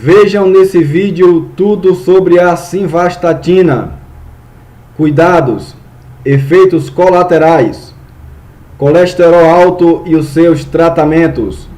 Vejam nesse vídeo tudo sobre a simvastatina. Cuidados, efeitos colaterais, colesterol alto e os seus tratamentos.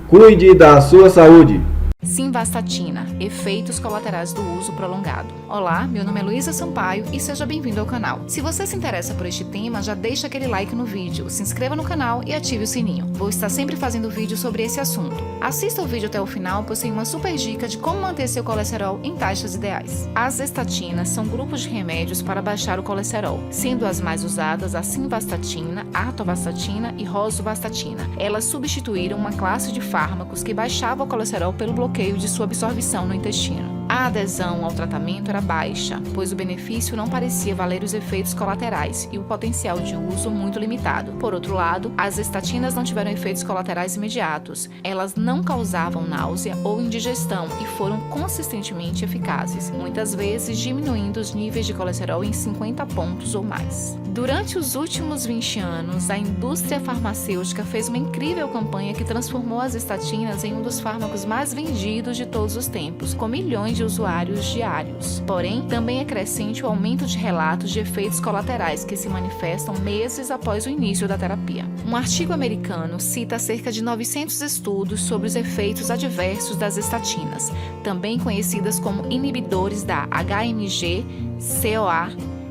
Cuide da sua saúde. Simvastatina, efeitos colaterais do uso prolongado. Olá, meu nome é Luísa Sampaio e seja bem-vindo ao canal. Se você se interessa por este tema, já deixa aquele like no vídeo, se inscreva no canal e ative o sininho. Vou estar sempre fazendo vídeo sobre esse assunto. Assista o vídeo até o final, pois tem uma super dica de como manter seu colesterol em taxas ideais. As estatinas são grupos de remédios para baixar o colesterol, sendo as mais usadas a simvastatina, atorvastatina e rosuvastatina. Elas substituíram uma classe de fármacos que baixava o colesterol pelo bloqueio de sua absorção no intestino. A adesão ao tratamento era baixa, pois o benefício não parecia valer os efeitos colaterais e o potencial de uso muito limitado. Por outro lado, as estatinas não tiveram efeitos colaterais imediatos. Elas não causavam náusea ou indigestão e foram consistentemente eficazes, muitas vezes diminuindo os níveis de colesterol em 50 pontos ou mais. Durante os últimos 20 anos, a indústria farmacêutica fez uma incrível campanha que transformou as estatinas em um dos fármacos mais vendidos de todos os tempos, com milhões de usuários diários. Porém, também é crescente o aumento de relatos de efeitos colaterais que se manifestam meses após o início da terapia. Um artigo americano cita cerca de 900 estudos sobre os efeitos adversos das estatinas, também conhecidas como inibidores da HMG-CoA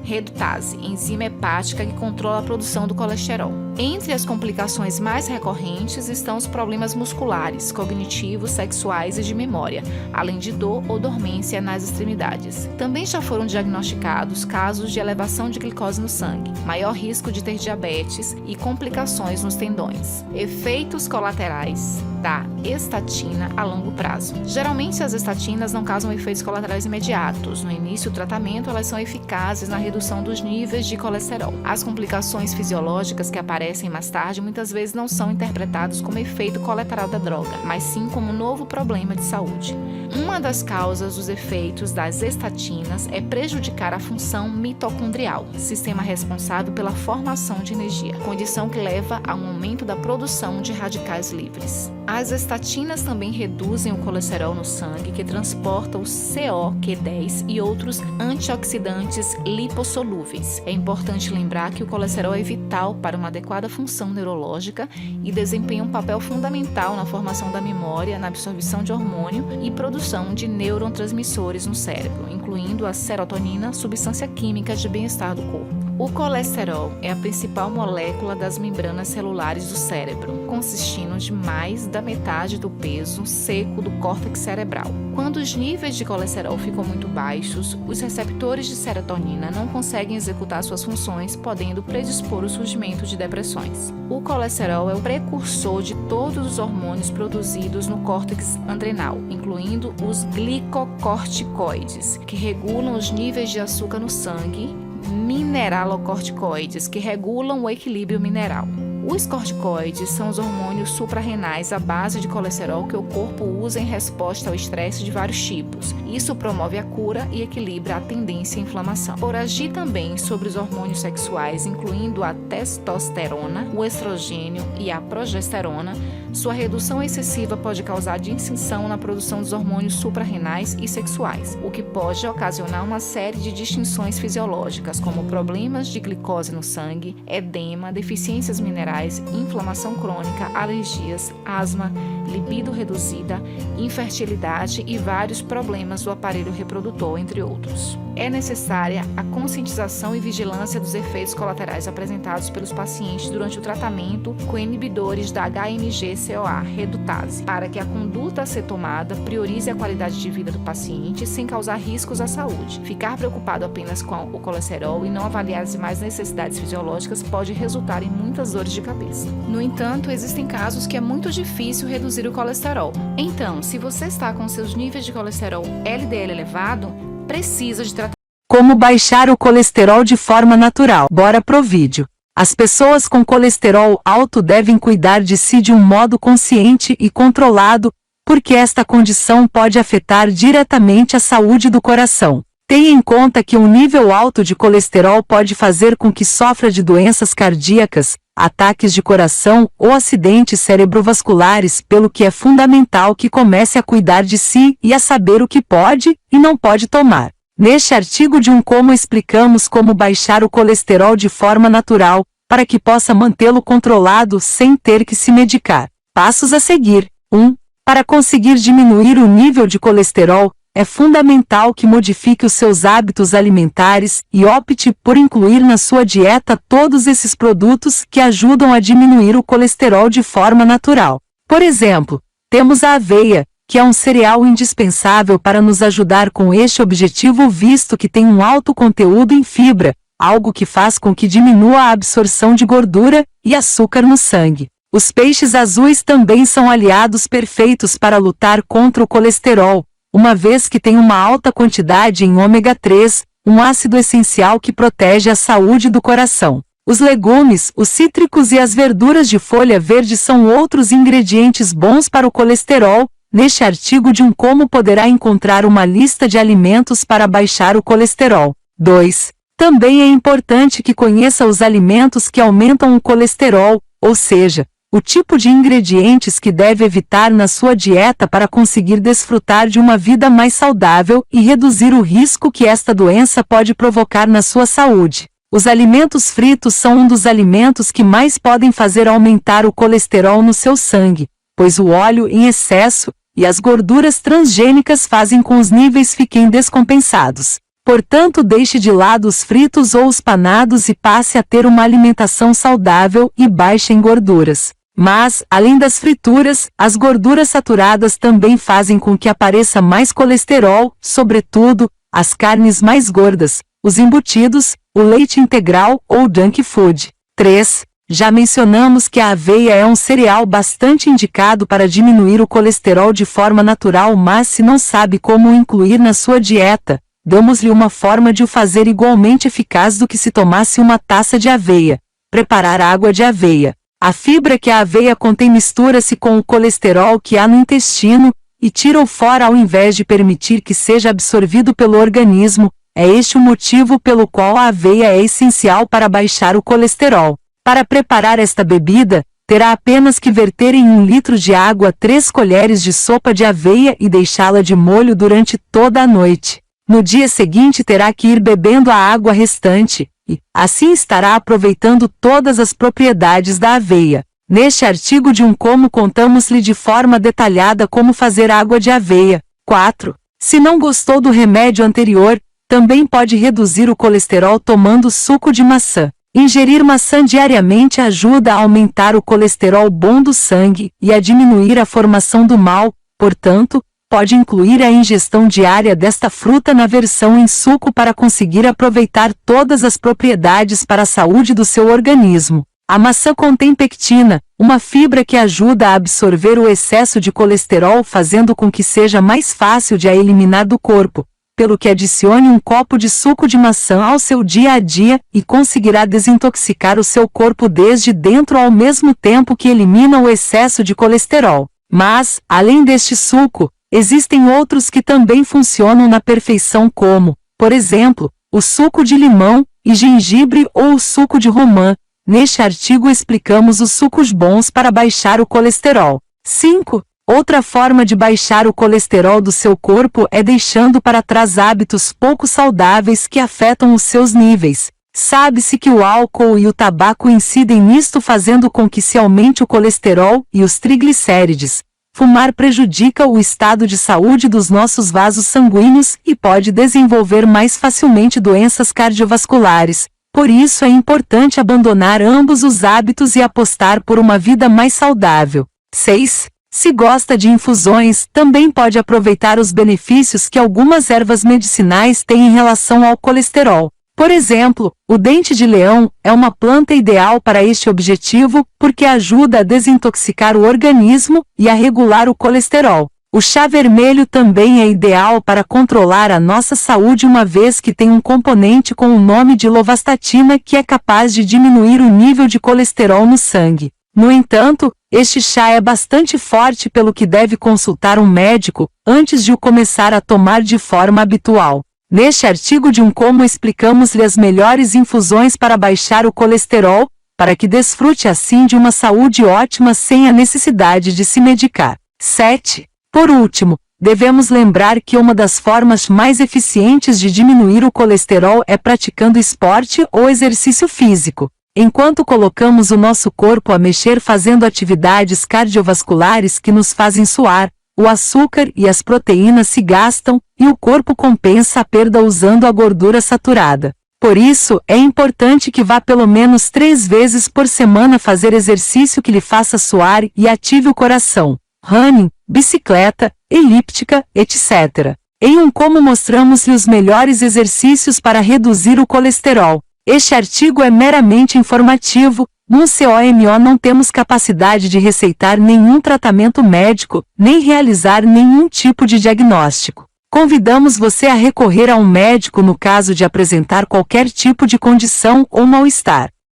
redutase, enzima hepática que controla a produção do colesterol. Entre as complicações mais recorrentes estão os problemas musculares, cognitivos, sexuais e de memória, além de dor ou dormência nas extremidades. Também já foram diagnosticados casos de elevação de glicose no sangue, maior risco de ter diabetes e complicações nos tendões. Efeitos colaterais da estatina a longo prazo. Geralmente as estatinas não causam efeitos colaterais imediatos. No início do tratamento, elas são eficazes na redução dos níveis de colesterol. As complicações fisiológicas que aparecem mais tarde muitas vezes não são interpretados como efeito colateral da droga, mas sim como um novo problema de saúde. Uma das causas dos efeitos das estatinas é prejudicar a função mitocondrial, sistema responsável pela formação de energia, condição que leva a um aumento da produção de radicais livres. As estatinas também reduzem o colesterol no sangue, que transporta o CoQ10 e outros antioxidantes lipossolúveis. É importante lembrar que o colesterol é vital para uma adequada função neurológica e desempenha um papel fundamental na formação da memória, na absorção de hormônio e produção de neurotransmissores no cérebro, incluindo a serotonina, substância química de bem-estar do corpo. O colesterol é a principal molécula das membranas celulares do cérebro, consistindo de mais da metade do peso seco do córtex cerebral. Quando os níveis de colesterol ficam muito baixos, os receptores de serotonina não conseguem executar suas funções, podendo predispor o surgimento de depressões. O colesterol é o precursor de todos os hormônios produzidos no córtex adrenal, incluindo os glicocorticoides, que regulam os níveis de açúcar no sangue, mineralocorticoides, que regulam o equilíbrio mineral. Os corticoides são os hormônios suprarrenais à base de colesterol que o corpo usa em resposta ao estresse de vários tipos. Isso promove a cura e equilibra a tendência à inflamação. Por agir também sobre os hormônios sexuais, incluindo a testosterona, o estrogênio e a progesterona, sua redução excessiva pode causar distinção na produção dos hormônios suprarrenais e sexuais, o que pode ocasionar uma série de distinções fisiológicas, como problemas de glicose no sangue, edema, deficiências minerais, inflamação crônica, alergias, asma, libido reduzida, infertilidade e vários problemas do aparelho reprodutor, entre outros. É necessária a conscientização e vigilância dos efeitos colaterais apresentados pelos pacientes durante o tratamento com inibidores da HMG-CoA redutase, para que a conduta a ser tomada priorize a qualidade de vida do paciente sem causar riscos à saúde. Ficar preocupado apenas com o colesterol e não avaliar as demais necessidades fisiológicas pode resultar em muitas dores de cabeça. No entanto, existem casos que é muito difícil reduzir o colesterol. Então, se você está com seus níveis de colesterol LDL elevado, precisa de tratamento. Como baixar o colesterol de forma natural? Bora pro vídeo. As pessoas com colesterol alto devem cuidar de si de um modo consciente e controlado, porque esta condição pode afetar diretamente a saúde do coração. Tenha em conta que um nível alto de colesterol pode fazer com que sofra de doenças cardíacas, ataques de coração ou acidentes cerebrovasculares, pelo que é fundamental que comece a cuidar de si e a saber o que pode e não pode tomar. Neste artigo de Como explicamos como baixar o colesterol de forma natural, para que possa mantê-lo controlado sem ter que se medicar. Passos a seguir. 1. Para conseguir diminuir o nível de colesterol, é fundamental que modifique os seus hábitos alimentares e opte por incluir na sua dieta todos esses produtos que ajudam a diminuir o colesterol de forma natural. Por exemplo, temos a aveia, que é um cereal indispensável para nos ajudar com este objetivo, visto que tem um alto conteúdo em fibra, algo que faz com que diminua a absorção de gordura e açúcar no sangue. Os peixes azuis também são aliados perfeitos para lutar contra o colesterol, uma vez que tem uma alta quantidade em ômega 3, um ácido essencial que protege a saúde do coração. Os legumes, os cítricos e as verduras de folha verde são outros ingredientes bons para o colesterol. Neste artigo de Como poderá encontrar uma lista de alimentos para baixar o colesterol. 2. Também é importante que conheça os alimentos que aumentam o colesterol, ou seja, o tipo de ingredientes que deve evitar na sua dieta para conseguir desfrutar de uma vida mais saudável e reduzir o risco que esta doença pode provocar na sua saúde. Os alimentos fritos são um dos alimentos que mais podem fazer aumentar o colesterol no seu sangue, pois o óleo em excesso e as gorduras transgênicas fazem com que os níveis fiquem descompensados. Portanto, deixe de lado os fritos ou os panados e passe a ter uma alimentação saudável e baixa em gorduras. Mas, além das frituras, as gorduras saturadas também fazem com que apareça mais colesterol, sobretudo, as carnes mais gordas, os embutidos, o leite integral ou junk food. 3. Já mencionamos que a aveia é um cereal bastante indicado para diminuir o colesterol de forma natural, mas se não sabe como o incluir na sua dieta, damos-lhe uma forma de o fazer igualmente eficaz do que se tomasse uma taça de aveia. Preparar água de aveia. A fibra que a aveia contém mistura-se com o colesterol que há no intestino e tira-o fora ao invés de permitir que seja absorvido pelo organismo. É este o motivo pelo qual a aveia é essencial para baixar o colesterol. Para preparar esta bebida, terá apenas que verter em 1 litro de água 3 colheres de sopa de aveia e deixá-la de molho durante toda a noite. No dia seguinte terá que ir bebendo a água restante, e, assim estará aproveitando todas as propriedades da aveia. Neste artigo de Como contamos-lhe de forma detalhada como fazer água de aveia. 4. Se não gostou do remédio anterior, também pode reduzir o colesterol tomando suco de maçã. Ingerir maçã diariamente ajuda a aumentar o colesterol bom do sangue e a diminuir a formação do mal, portanto, pode incluir a ingestão diária desta fruta na versão em suco para conseguir aproveitar todas as propriedades para a saúde do seu organismo. A maçã contém pectina, uma fibra que ajuda a absorver o excesso de colesterol, fazendo com que seja mais fácil de a eliminar do corpo, pelo que adicione um copo de suco de maçã ao seu dia a dia e conseguirá desintoxicar o seu corpo desde dentro ao mesmo tempo que elimina o excesso de colesterol. Mas, além deste suco, existem outros que também funcionam na perfeição, como, por exemplo, o suco de limão e gengibre ou o suco de romã. Neste artigo explicamos os sucos bons para baixar o colesterol. 5. Outra forma de baixar o colesterol do seu corpo é deixando para trás hábitos pouco saudáveis que afetam os seus níveis. Sabe-se que o álcool e o tabaco incidem nisto, fazendo com que se aumente o colesterol e os triglicérides. Fumar prejudica o estado de saúde dos nossos vasos sanguíneos e pode desenvolver mais facilmente doenças cardiovasculares. Por isso é importante abandonar ambos os hábitos e apostar por uma vida mais saudável. 6. Se gosta de infusões, também pode aproveitar os benefícios que algumas ervas medicinais têm em relação ao colesterol. Por exemplo, o dente de leão é uma planta ideal para este objetivo, porque ajuda a desintoxicar o organismo e a regular o colesterol. O chá vermelho também é ideal para controlar a nossa saúde, uma vez que tem um componente com o nome de lovastatina que é capaz de diminuir o nível de colesterol no sangue. No entanto, este chá é bastante forte, pelo que deve consultar um médico antes de o começar a tomar de forma habitual. Neste artigo de Como explicamos-lhe as melhores infusões para baixar o colesterol, para que desfrute assim de uma saúde ótima sem a necessidade de se medicar. 7. Por último, devemos lembrar que uma das formas mais eficientes de diminuir o colesterol é praticando esporte ou exercício físico. Enquanto colocamos o nosso corpo a mexer fazendo atividades cardiovasculares que nos fazem suar, o açúcar e as proteínas se gastam e o corpo compensa a perda usando a gordura saturada. Por isso, é importante que vá pelo menos 3 vezes por semana fazer exercício que lhe faça suar e ative o coração. Running, bicicleta, elíptica, etc. Em um como mostramos-lhe os melhores exercícios para reduzir o colesterol. Este artigo é meramente informativo. No COMO não temos capacidade de receitar nenhum tratamento médico, nem realizar nenhum tipo de diagnóstico. Convidamos você a recorrer a um médico no caso de apresentar qualquer tipo de condição ou mal-estar.